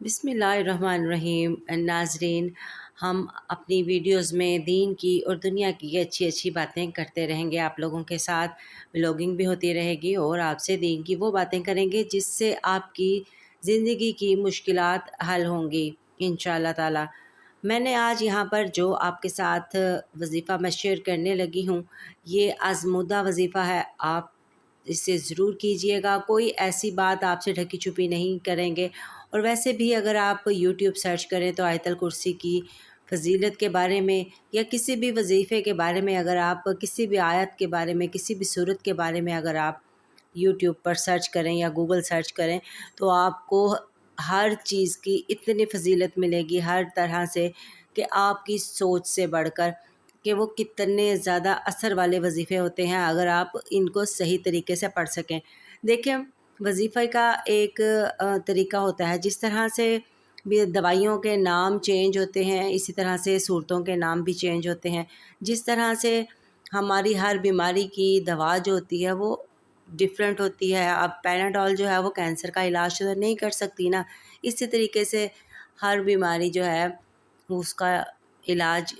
بسم اللہ الرحمن الرحیم۔ ناظرین، ہم اپنی ویڈیوز میں دین کی اور دنیا کی اچھی اچھی باتیں کرتے رہیں گے، آپ لوگوں کے ساتھ ولاگنگ بھی ہوتی رہے گی اور آپ سے دین کی وہ باتیں کریں گے جس سے آپ کی زندگی کی مشکلات حل ہوں گی انشاءاللہ تعالی۔ میں نے آج یہاں پر جو آپ کے ساتھ وظیفہ میں شیئر کرنے لگی ہوں، یہ آزمودہ وظیفہ ہے، آپ اسے ضرور کیجئے گا۔ کوئی ایسی بات آپ سے ڈھکی چھپی نہیں کریں گے، اور ویسے بھی اگر آپ یوٹیوب سرچ کریں تو آیت الکرسی کی فضیلت کے بارے میں یا کسی بھی وظیفے کے بارے میں، اگر آپ کسی بھی آیت کے بارے میں، کسی بھی صورت کے بارے میں اگر آپ یوٹیوب پر سرچ کریں یا گوگل سرچ کریں تو آپ کو ہر چیز کی اتنی فضیلت ملے گی، ہر طرح سے، کہ آپ کی سوچ سے بڑھ کر کہ وہ کتنے زیادہ اثر والے وظیفے ہوتے ہیں اگر آپ ان کو صحیح طریقے سے پڑھ سکیں۔ دیکھیں، وظیفہ کا ایک طریقہ ہوتا ہے، جس طرح سے بھی دوائیوں کے نام چینج ہوتے ہیں اسی طرح سے صورتوں کے نام بھی چینج ہوتے ہیں۔ جس طرح سے ہماری ہر بیماری کی دوا جو ہوتی ہے وہ ڈیفرنٹ ہوتی ہے۔ اب پیناڈول جو ہے وہ کینسر کا علاج تو نہیں کر سکتی نا، اسی طریقے سے ہر بیماری جو ہے اس کا علاج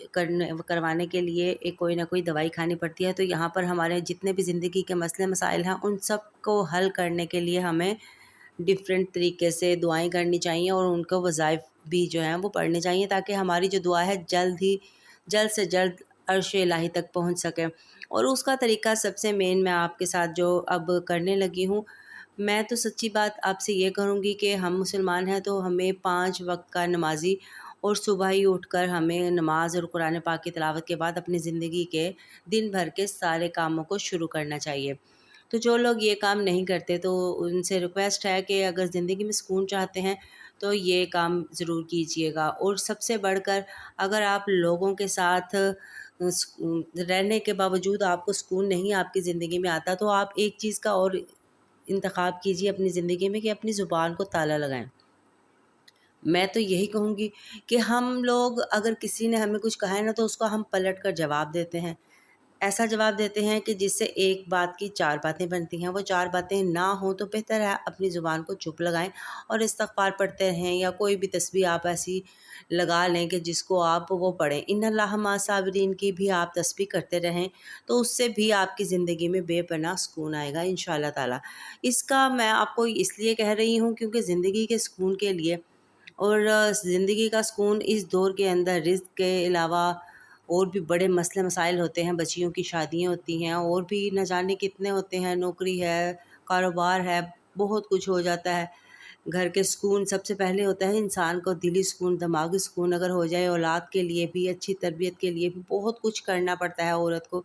کروانے کے لیے کوئی نہ کوئی دوائی کھانی پڑتی ہے۔ تو یہاں پر ہمارے جتنے بھی زندگی کے مسئلے مسائل ہیں ان سب کو حل کرنے کے لیے ہمیں ڈیفرنٹ طریقے سے دعائیں کرنی چاہیے اور ان کو وظائف بھی جو ہیں وہ پڑھنے چاہیے، تاکہ ہماری جو دعا ہے جلد سے جلد عرش الہی تک پہنچ سکے۔ اور اس کا طریقہ سب سے مین میں آپ کے ساتھ جو اب کرنے لگی ہوں، میں تو سچی بات آپ سے یہ کروں گی کہ ہم مسلمان ہیں تو ہمیں 5 وقت کا نمازی، اور صبح ہی اٹھ کر ہمیں نماز اور قرآن پاک کی تلاوت کے بعد اپنی زندگی کے دن بھر کے سارے کاموں کو شروع کرنا چاہیے۔ تو جو لوگ یہ کام نہیں کرتے تو ان سے ریکویسٹ ہے کہ اگر زندگی میں سکون چاہتے ہیں تو یہ کام ضرور کیجئے گا۔ اور سب سے بڑھ کر اگر آپ لوگوں کے ساتھ رہنے کے باوجود آپ کو سکون نہیں آپ کی زندگی میں آتا، تو آپ ایک چیز کا اور انتخاب کیجئے اپنی زندگی میں کہ اپنی زبان کو تالا لگائیں۔ میں تو یہی کہوں گی کہ ہم لوگ اگر کسی نے ہمیں کچھ کہا ہے نا تو اس کو ہم پلٹ کر جواب دیتے ہیں، ایسا جواب دیتے ہیں کہ جس سے ایک بات کی 4 باتیں بنتی ہیں۔ وہ 4 باتیں نہ ہوں تو بہتر ہے اپنی زبان کو چپ لگائیں اور استغفار پڑھتے رہیں، یا کوئی بھی تسبیح آپ ایسی لگا لیں کہ جس کو آپ وہ پڑھیں۔ ان اللہ مع الصابرین کی بھی آپ تسبیح کرتے رہیں تو اس سے بھی آپ کی زندگی میں بے پناہ سکون آئے گا انشاءاللہ تعالی۔ اس کا میں آپ کو اس لیے کہہ رہی ہوں کیونکہ زندگی کے سکون کے لیے، اور زندگی کا سکون اس دور کے اندر رزق کے علاوہ اور بھی بڑے مسئلے مسائل ہوتے ہیں، بچیوں کی شادیاں ہوتی ہیں، اور بھی نہ جانے کتنے ہوتے ہیں، نوکری ہے، کاروبار ہے، بہت کچھ ہو جاتا ہے۔ گھر کے سکون سب سے پہلے ہوتا ہے انسان کو دلی سکون، دماغی سکون اگر ہو جائے، اولاد کے لیے بھی، اچھی تربیت کے لیے بھی بہت کچھ کرنا پڑتا ہے عورت کو۔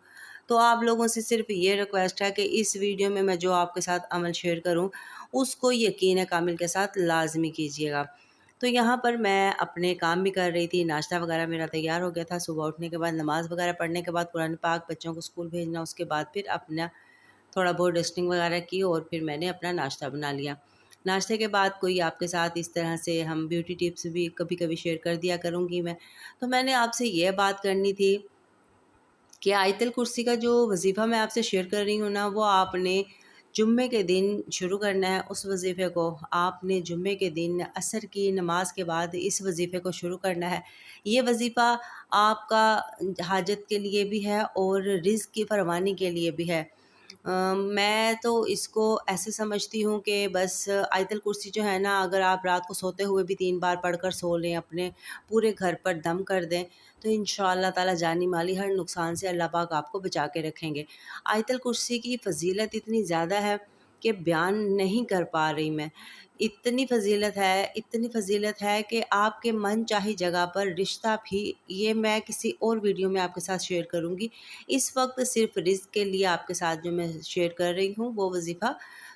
تو آپ لوگوں سے صرف یہ ریکویسٹ ہے کہ اس ویڈیو میں جو آپ کے ساتھ عمل شیئر کروں اس کو یقین کامل کے ساتھ لازمی کیجیے گا۔ تو یہاں پر میں اپنے کام بھی کر رہی تھی، ناشتہ وغیرہ میرا تیار ہو گیا تھا، صبح اٹھنے کے بعد نماز وغیرہ پڑھنے کے بعد قرآن پاک بچوں کو اسکول بھیجنا، اس کے بعد پھر اپنا تھوڑا بہت ڈسٹنگ وغیرہ کی اور پھر میں نے اپنا ناشتہ بنا لیا۔ ناشتے کے بعد کوئی آپ کے ساتھ اس طرح سے ہم بیوٹی ٹپس بھی کبھی کبھی شیئر کر دیا کروں گی میں۔ تو میں نے آپ سے یہ بات کرنی تھی کہ آیت الکرسی کا جو وظیفہ میں آپ سے شیئر کر رہی ہوں نا، وہ آپ نے جمعے کے دن شروع کرنا ہے۔ اس وظیفے کو آپ نے جمعے کے دن عصر کی نماز کے بعد اس وظیفے کو شروع کرنا ہے۔ یہ وظیفہ آپ کا حاجت کے لیے بھی ہے اور رزق کی فراوانی کے لیے بھی ہے۔ میں تو اس کو ایسے سمجھتی ہوں کہ بس آیت الکرسی جو ہے نا، اگر آپ رات کو سوتے ہوئے بھی 3 بار پڑھ کر سو لیں، اپنے پورے گھر پر دم کر دیں، تو انشاءاللہ تعالی جانی مالی ہر نقصان سے اللہ پاک آپ کو بچا کے رکھیں گے۔ آیت الکرسی کی فضیلت اتنی زیادہ ہے کہ بیان نہیں کر پا رہی میں۔ اتنی فضیلت ہے کہ آپ کے من چاہی جگہ پر رشتہ بھی، یہ میں کسی اور ویڈیو میں آپ کے ساتھ شیئر کروں گی۔ اس وقت صرف رزق کے لیے آپ کے ساتھ جو میں شیئر کر رہی ہوں وہ وظیفہ،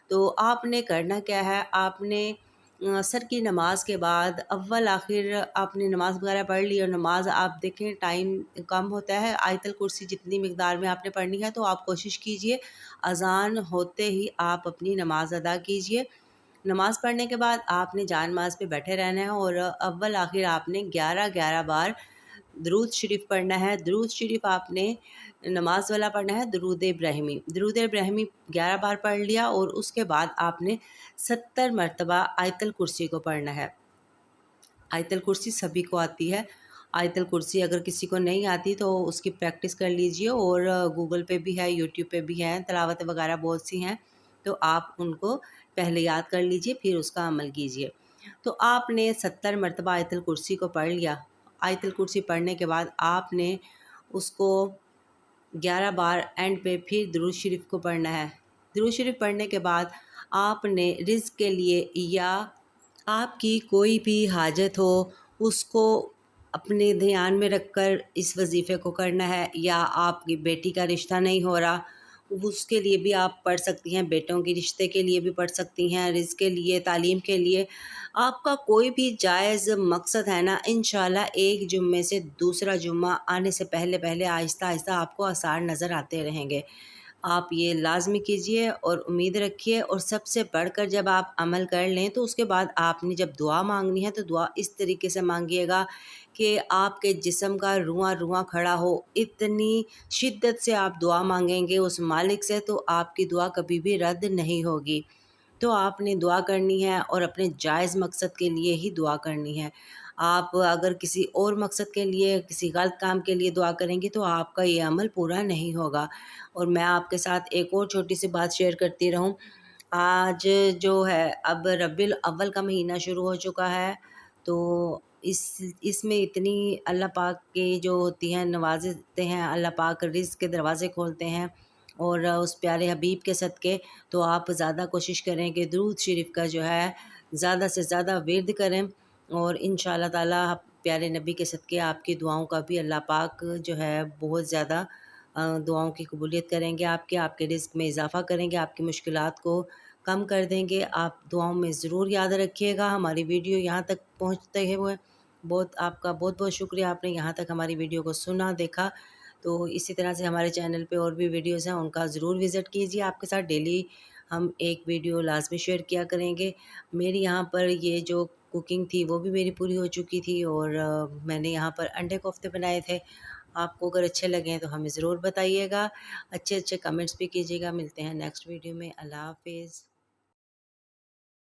تو آپ نے کرنا کیا ہے، آپ نے عصر کی نماز کے بعد اول آخر آپ نے نماز وغیرہ پڑھ لی، اور نماز آپ دیکھیں ٹائم کم ہوتا ہے، آیت الکرسی جتنی مقدار میں آپ نے پڑھنی ہے تو آپ کوشش کیجئے اذان ہوتے ہی آپ اپنی نماز ادا کیجئے۔ نماز پڑھنے کے بعد آپ نے جان نماز پہ بیٹھے رہنا ہے، اور اول آخر آپ نے 11 بار درود شریف پڑھنا ہے۔ درود شریف آپ نے نماز والا پڑھنا ہے، درود ابراہیمی 11 بار پڑھ لیا، اور اس کے بعد آپ نے 70 مرتبہ آیت الکرسی کو پڑھنا ہے۔ آیت الکرسی سبھی کو آتی ہے۔ آیت الکرسی اگر کسی کو نہیں آتی تو اس کی پریکٹس کر لیجئے، اور گوگل پہ بھی ہے، یوٹیوب پہ بھی ہے، تلاوت وغیرہ بہت سی ہیں، تو آپ ان کو پہلے یاد کر لیجئے، پھر اس کا عمل کیجئے۔ تو آپ نے 70 مرتبہ آیت الکرسی کو پڑھ لیا۔ آیت الکرسی پڑھنے کے بعد آپ نے اس کو 11 بار اینڈ پہ پھر درود شریف کو پڑھنا ہے۔ درود شریف پڑھنے کے بعد آپ نے رزق کے لیے یا آپ کی کوئی بھی حاجت ہو اس کو اپنے دھیان میں رکھ کر اس وظیفے کو کرنا ہے، یا آپ کی بیٹی کا رشتہ نہیں ہو رہا اس کے لیے بھی آپ پڑھ سکتی ہیں، بیٹوں کے رشتے کے لیے بھی پڑھ سکتی ہیں، رزق کے لیے، تعلیم کے لیے، آپ کا کوئی بھی جائز مقصد ہے نا، انشاءاللہ ایک جمعے سے دوسرا جمعہ آنے سے پہلے پہلے آہستہ آہستہ آپ کو آثار نظر آتے رہیں گے۔ آپ یہ لازمی کیجئے اور امید رکھیے، اور سب سے بڑھ کر جب آپ عمل کر لیں تو اس کے بعد آپ نے جب دعا مانگنی ہے تو دعا اس طریقے سے مانگیے گا کہ آپ کے جسم کا رواں رواں کھڑا ہو، اتنی شدت سے آپ دعا مانگیں گے اس مالک سے تو آپ کی دعا کبھی بھی رد نہیں ہوگی۔ تو آپ نے دعا کرنی ہے اور اپنے جائز مقصد کے لیے ہی دعا کرنی ہے۔ آپ اگر کسی اور مقصد کے لیے، کسی غلط کام کے لیے دعا کریں گے تو آپ کا یہ عمل پورا نہیں ہوگا۔ اور میں آپ کے ساتھ ایک اور چھوٹی سی بات شیئر کرتی رہوں۔ آج جو ہے اب ربیع الاول کا مہینہ شروع ہو چکا ہے، تو اس میں اتنی اللہ پاک کی جو ہوتی ہیں نوازتے ہیں، اللہ پاک رزق کے دروازے کھولتے ہیں، اور اس پیارے حبیب کے صدقے تو آپ زیادہ کوشش کریں کہ درود شریف کا جو ہے زیادہ سے زیادہ ورد کریں، اور انشاءاللہ تعالی پیارے نبی کے صدقے آپ کی دعاؤں کا بھی اللہ پاک جو ہے بہت زیادہ دعاؤں کی قبولیت کریں گے، آپ کے رزق میں اضافہ کریں گے، آپ کی مشکلات کو کم کر دیں گے۔ آپ دعاؤں میں ضرور یاد رکھیے گا۔ ہماری ویڈیو یہاں تک پہنچتے ہوئے آپ کا بہت بہت شکریہ، آپ نے یہاں تک ہماری ویڈیو کو سنا، دیکھا۔ تو اسی طرح سے ہمارے چینل پہ اور بھی ویڈیوز ہیں، ان کا ضرور وزٹ کیجیے۔ آپ کے ساتھ ڈیلی ہم ایک ویڈیو لازمی شیئر کیا کریں گے۔ میری یہاں پر یہ جو کوکنگ تھی وہ بھی میری پوری ہو چکی تھی، اور میں نے یہاں پر انڈے کوفتے بنائے تھے۔ آپ کو اگر اچھے لگیں تو ہمیں ضرور بتائیے گا، اچھے کمنٹس بھی کیجیے گا۔ ملتے ہیں نیکسٹ ویڈیو میں۔ اللہ حافظ۔